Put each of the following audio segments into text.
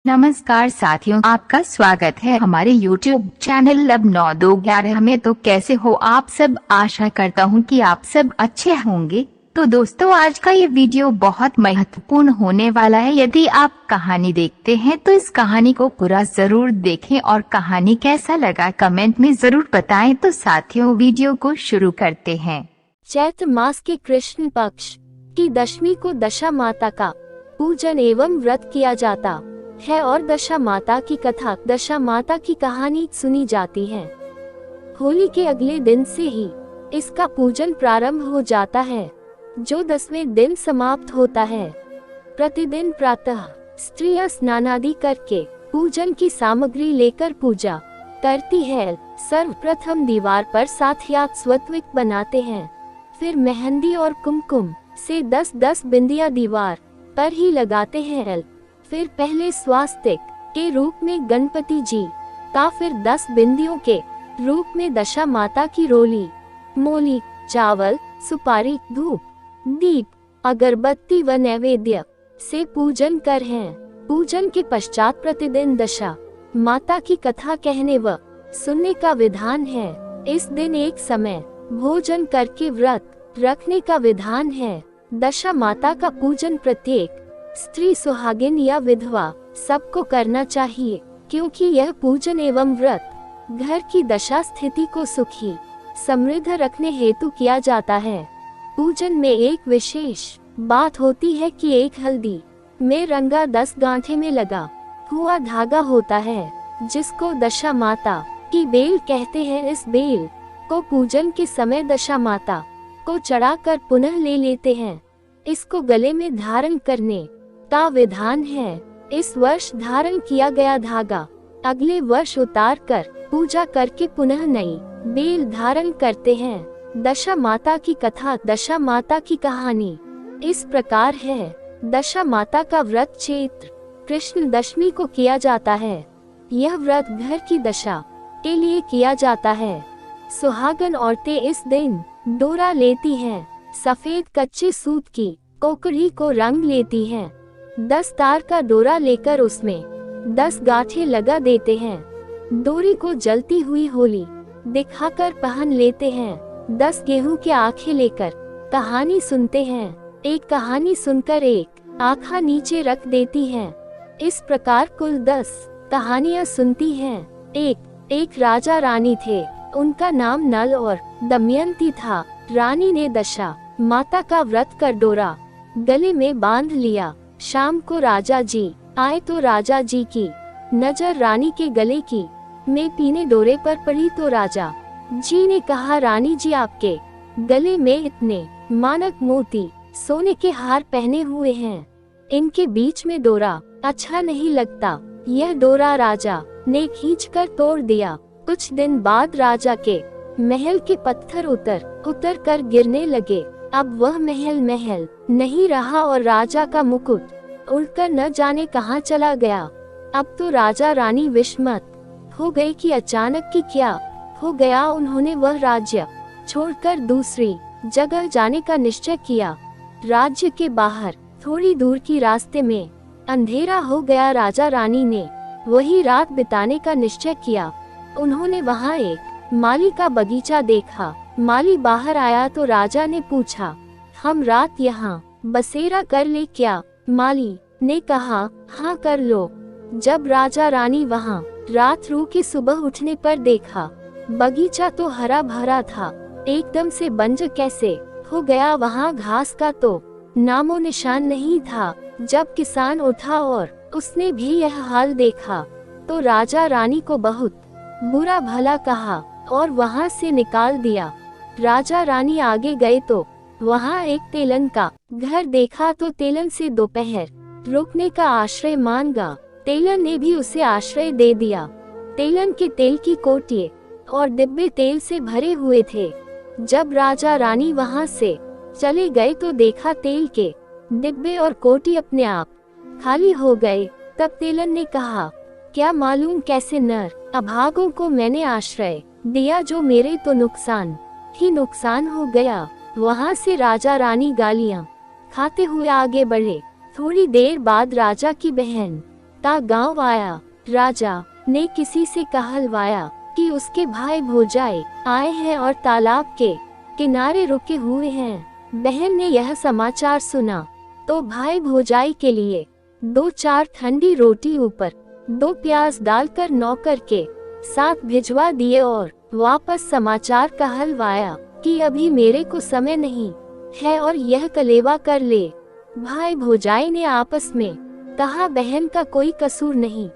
नमस्कार साथियों, आपका स्वागत है हमारे YouTube चैनल लब 9211 में। तो कैसे हो आप सब? आशा करता हूँ कि आप सब अच्छे होंगे। तो दोस्तों, आज का ये वीडियो बहुत महत्वपूर्ण होने वाला है। यदि आप कहानी देखते हैं तो इस कहानी को पूरा जरूर देखें और कहानी कैसा लगा कमेंट में जरूर बताएं। तो साथियों, वीडियो को शुरू करते हैं। चैत्र मास के कृष्ण पक्ष की दशमी को दशा माता का पूजन एवं व्रत किया जाता है और दशा माता की कथा, दशा माता की कहानी सुनी जाती है। होली के अगले दिन से ही इसका पूजन प्रारंभ हो जाता है, जो 10वें दिन समाप्त होता है। प्रतिदिन प्रातः स्त्रियां स्नानादि करके पूजन की सामग्री लेकर पूजा करती है। सर्वप्रथम दीवार पर 7 स्वत्विक बनाते हैं, फिर मेहंदी और कुमकुम से 10-10 बिंदियां दीवार पर ही लगाते हैं। फिर पहले स्वास्तिक के रूप में गणपति जी का, फिर 10 बिंदियों के रूप में दशा माता की रोली, मोली, चावल, सुपारी, धूप, दीप, अगरबत्ती व नैवेद्य से पूजन कर हैं। पूजन के पश्चात प्रतिदिन दशा माता की कथा कहने व सुनने का विधान है। इस दिन एक समय भोजन करके व्रत रखने का विधान है। दशा माता का पूजन प्रत्येक स्त्री, सुहागिन या विधवा सबको करना चाहिए, क्योंकि यह पूजन एवं व्रत घर की दशा स्थिति को सुखी समृद्ध रखने हेतु किया जाता है। पूजन में एक विशेष बात होती है कि एक हल्दी में रंगा 10 गांठे में लगा हुआ धागा होता है, जिसको दशा माता की बेल कहते हैं। इस बेल को पूजन के समय दशा माता को चढ़ाकर पुनः ले लेते हैं। इसको गले में धारण करने का विधान है। इस वर्ष धारण किया गया धागा अगले वर्ष उतार कर पूजा करके पुनः नई बेल धारण करते हैं। दशा माता की कथा, दशा माता की कहानी इस प्रकार है। दशा माता का व्रत चैत्र कृष्ण दशमी को किया जाता है। यह व्रत घर की दशा के लिए किया जाता है। सुहागन औरतें इस दिन डोरा लेती हैं, सफेद कच्चे सूत की कोकड़ी को रंग लेती हैं। 10 तार का डोरा लेकर उसमें 10 गांठें लगा देते हैं। डोरी को जलती हुई होली दिखाकर पहन लेते हैं। 10 गेहूं के आखे लेकर कहानी सुनते हैं। एक कहानी सुनकर एक आखा नीचे रख देती हैं। इस प्रकार कुल 10 कहानियां सुनती हैं। एक राजा रानी थे, उनका नाम नल और दमयंती था। रानी ने दशा माता का व्रत कर डोरा गले में बांध लिया। शाम को राजा जी आए तो राजा जी की नजर रानी के गले की में पीने डोरे पर पड़ी, तो राजा जी ने कहा, रानी जी, आपके गले में इतने मानक मोती सोने के हार पहने हुए हैं, इनके बीच में डोरा अच्छा नहीं लगता। यह डोरा राजा ने खींचकर तोड़ दिया। कुछ दिन बाद राजा के महल के पत्थर उतर कर गिरने लगे। अब वह महल नहीं रहा और राजा का मुकुट उड़कर न जाने कहां चला गया। अब तो राजा रानी विस्मित हो गए कि अचानक की क्या हो गया। उन्होंने वह राज्य छोड़कर दूसरी जगह जाने का निश्चय किया। राज्य के बाहर थोड़ी दूर की रास्ते में अंधेरा हो गया। राजा रानी ने वही रात बिताने का निश्चय किया। उन्होंने वहां एक माली का बगीचा देखा। माली बाहर आया तो राजा ने पूछा, हम रात यहाँ बसेरा कर ले क्या? माली ने कहा, हाँ कर लो। जब राजा रानी वहाँ रात रुके, सुबह उठने पर देखा बगीचा तो हरा भरा था, एकदम से बंजर कैसे हो गया। वहाँ घास का तो नामो निशान नहीं था। जब किसान उठा और उसने भी यह हाल देखा तो राजा रानी को बहुत बुरा भला कहा और वहाँ से निकाल दिया। राजा रानी आगे गए तो वहाँ एक तेलन का घर देखा, तो तेलन से दोपहर रुकने का आश्रय मांगा। तेलन ने भी उसे आश्रय दे दिया। तेलन के तेल की कोटिये और डिब्बे तेल से भरे हुए थे। जब राजा रानी वहाँ से चले गए तो देखा तेल के डिब्बे और कोटी अपने आप खाली हो गए। तब तेलन ने कहा, क्या मालूम कैसे नर अभागों को मैंने आश्रय दिया, जो मेरे तो नुकसान ही नुकसान हो गया। वहाँ से राजा रानी गालियाँ खाते हुए आगे बढ़े। थोड़ी देर बाद राजा की बहन ता गांव आया। राजा ने किसी से कहलवाया कि उसके भाई भौजाई आए हैं और तालाब के किनारे रुके हुए हैं। बहन ने यह समाचार सुना तो भाई भौजाई के लिए 2-4 ठंडी रोटी ऊपर 2 प्याज डालकर नौकर के साथ भिजवा दिए और वापस समाचार कहलवाया कि अभी मेरे को समय नहीं है और यह कलेवा कर ले। भाई भौजाई ने आपस में कहा, बहन का कोई कसूर नहीं,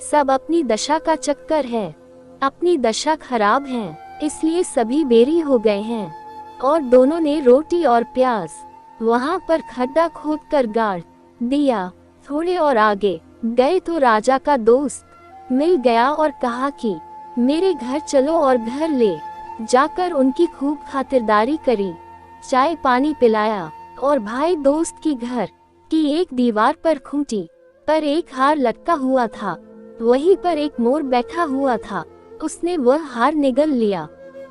सब अपनी दशा का चक्कर है, अपनी दशा खराब है इसलिए सभी बेरी हो गए हैं। और दोनों ने रोटी और प्याज वहां पर खड्डा खोद कर गाड़ दिया। थोड़े और आगे गए तो राजा का दोस्त मिल गया और कहा कि मेरे घर चलो, और घर ले जाकर उनकी खूब खातिरदारी करी, चाय पानी पिलाया और भाई दोस्त की घर की एक दीवार पर खूंटी पर एक हार लटका हुआ था, वहीं पर एक मोर बैठा हुआ था, उसने वह हार निगल लिया।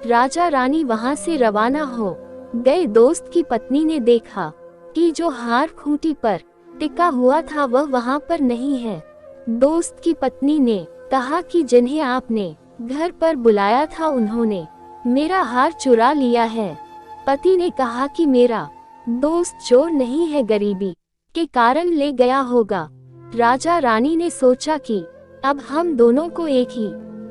राजा रानी वहां से रवाना हो गए। दोस्त की पत्नी ने देखा कि जो हार खूंटी पर टिका हुआ था वह वहां पर नहीं है। दोस्त की पत्नी ने कहा कि जिन्हें आपने घर पर बुलाया था उन्होंने मेरा हार चुरा लिया है। पति ने कहा कि मेरा दोस्त चोर नहीं है, गरीबी के कारण ले गया होगा। राजा रानी ने सोचा कि अब हम दोनों को एक ही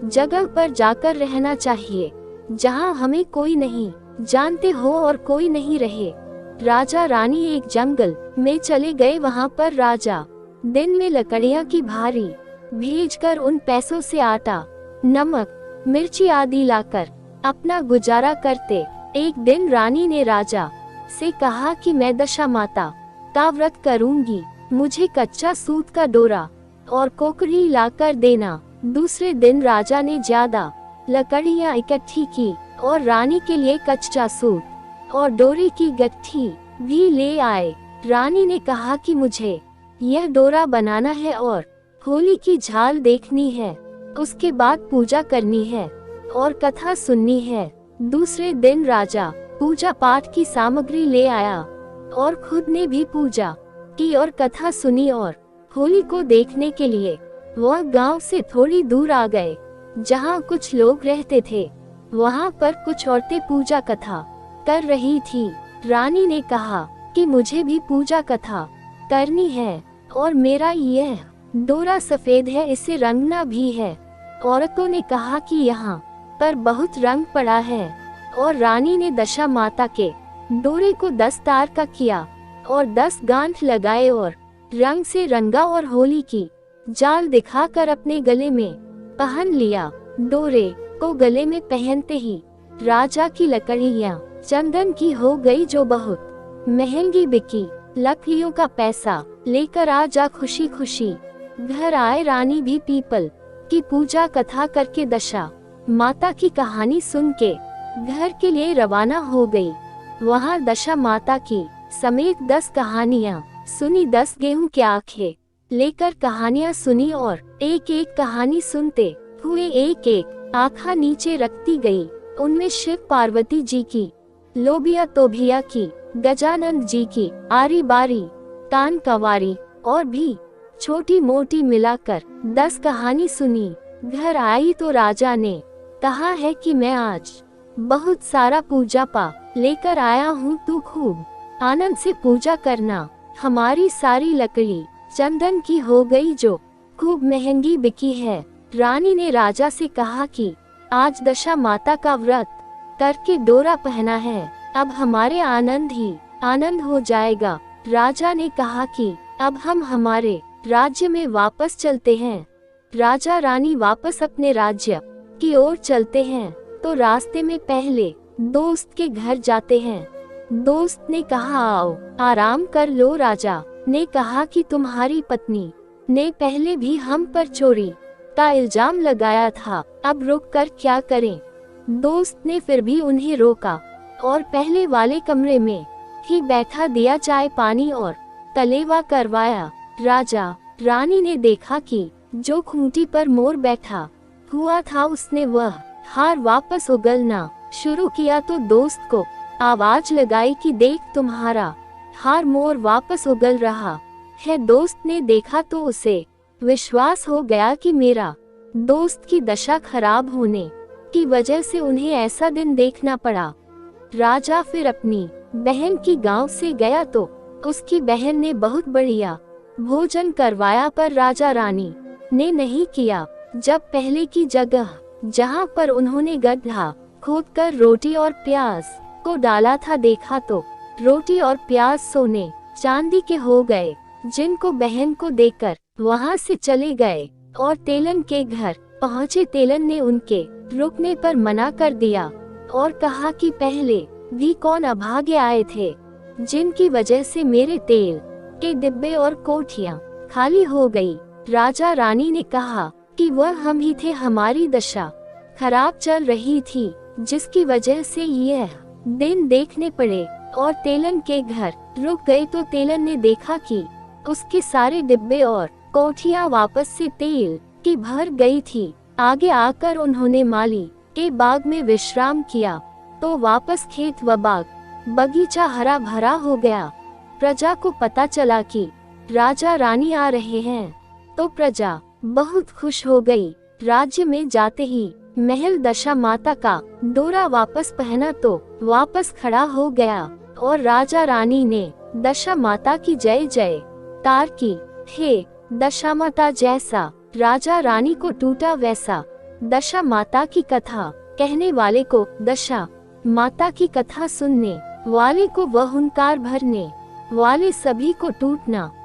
जगह पर जाकर रहना चाहिए जहां हमें कोई नहीं जानते हो और कोई नहीं रहे। राजा रानी एक जंगल में चले गए। वहां पर राजा दिन में लकड़ियां की भारी भेजकर उन पैसों से आटा, नमक, मिर्ची आदि लाकर अपना गुजारा करते। एक दिन रानी ने राजा से कहा कि मैं दशा माता का व्रत करूंगी, मुझे कच्चा सूत का डोरा और कोकड़ी लाकर देना। दूसरे दिन राजा ने ज्यादा लकड़ियां इकट्ठी की और रानी के लिए कच्चा सूत और डोरे की गट्ठी भी ले आए। रानी ने कहा कि मुझे यह डोरा बनाना है और होली की झाल देखनी है, उसके बाद पूजा करनी है और कथा सुननी है। दूसरे दिन राजा पूजा पाठ की सामग्री ले आया और खुद ने भी पूजा की और कथा सुनी। और होली को देखने के लिए वह गांव से थोड़ी दूर आ गए जहां कुछ लोग रहते थे। वहां पर कुछ औरतें पूजा कथा कर रही थी। रानी ने कहा कि मुझे भी पूजा कथा करनी है और मेरा यह डोरा सफेद है, इसे रंगना भी है। औरतों ने कहा कि यहाँ पर बहुत रंग पड़ा है और रानी ने दशा माता के डोरे को 10 तार का किया और 10 गांठ लगाए और रंग से रंगा और होली की जाल दिखाकर अपने गले में पहन लिया। डोरे को गले में पहनते ही राजा की लकड़ियां चंदन की हो गई जो बहुत महंगी बिकी। लकड़ियों का पैसा लेकर राजा खुशी खुशी घर आए। रानी भी पीपल की पूजा कथा करके दशा माता की कहानी सुन के घर के लिए रवाना हो गई। वहां दशा माता की समेत 10 कहानियां सुनी। 10 गेहूं की आंखें लेकर कहानियां सुनी और एक एक कहानी सुनते हुए एक एक आँखा नीचे रखती गई। उनमें शिव पार्वती जी की, लोबिया तोबिया की, गजानंद जी की, आरी बारी, कान कवारी और भी छोटी मोटी मिलाकर 10 कहानी सुनी। घर आई तो राजा ने कहा है कि मैं आज बहुत सारा पूजा पा लेकर आया हूँ, तू खूब आनंद से पूजा करना। हमारी सारी लकड़ी चंदन की हो गई जो खूब महंगी बिकी है। रानी ने राजा से कहा कि आज दशा माता का व्रत करके डोरा पहना है, अब हमारे आनंद ही आनंद हो जाएगा। राजा ने कहा कि अब हम हमारे राज्य में वापस चलते हैं। राजा रानी वापस अपने राज्य की ओर चलते हैं तो रास्ते में पहले दोस्त के घर जाते हैं। दोस्त ने कहा आओ आराम कर लो। राजा ने कहा कि तुम्हारी पत्नी ने पहले भी हम पर चोरी का इल्जाम लगाया था, अब रुक कर क्या करें। दोस्त ने फिर भी उन्हें रोका और पहले वाले कमरे में ही बैठा दिया, चाय पानी और तलेवा करवाया। राजा रानी ने देखा कि जो खूंटी पर मोर बैठा हुआ था उसने वह हार वापस उगलना शुरू किया तो दोस्त को आवाज लगाई कि देख तुम्हारा हार मोर वापस उगल रहा है। दोस्त ने देखा तो उसे विश्वास हो गया कि मेरा दोस्त की दशा खराब होने की वजह से उन्हें ऐसा दिन देखना पड़ा। राजा फिर अपनी बहन की गांव से गया तो उसकी बहन ने बहुत बढ़िया भोजन करवाया, पर राजा रानी ने नहीं किया। जब पहले की जगह जहां पर उन्होंने गड्ढा खोदकर रोटी और प्याज को डाला था, देखा तो रोटी और प्याज सोने चांदी के हो गए, जिनको बहन को देकर वहां से चले गए और तेलन के घर पहुंचे। तेलन ने उनके रुकने पर मना कर दिया और कहा कि पहले भी कौन अभागे आए थे, जिनकी वजह से मेरे तेल के डिब्बे और कोठियां खाली हो गई। राजा रानी ने कहा कि वह हम ही थे, हमारी दशा खराब चल रही थी, जिसकी वजह से यह दिन देखने पड़े और तेलन के घर रुक गए। तो तेलन ने देखा कि उसके सारे डिब्बे और कोठियां वापस से तेल की भर गई थी। आगे आकर उन्होंने माली के बाग में विश्राम किया तो वापस खेत व बाग बगीचा हरा भरा हो गया। प्रजा को पता चला कि राजा रानी आ रहे हैं तो प्रजा बहुत खुश हो गई। राज्य में जाते ही महल दशा माता का डोरा वापस पहना तो वापस खड़ा हो गया और राजा रानी ने दशा माता की जय जय कार की। हे दशा माता, जैसा राजा रानी को टूटा वैसा दशा माता की कथा कहने वाले को, दशा माता की कथा सुनने वाले को व हुंकार भरने वाले सभी को टूटना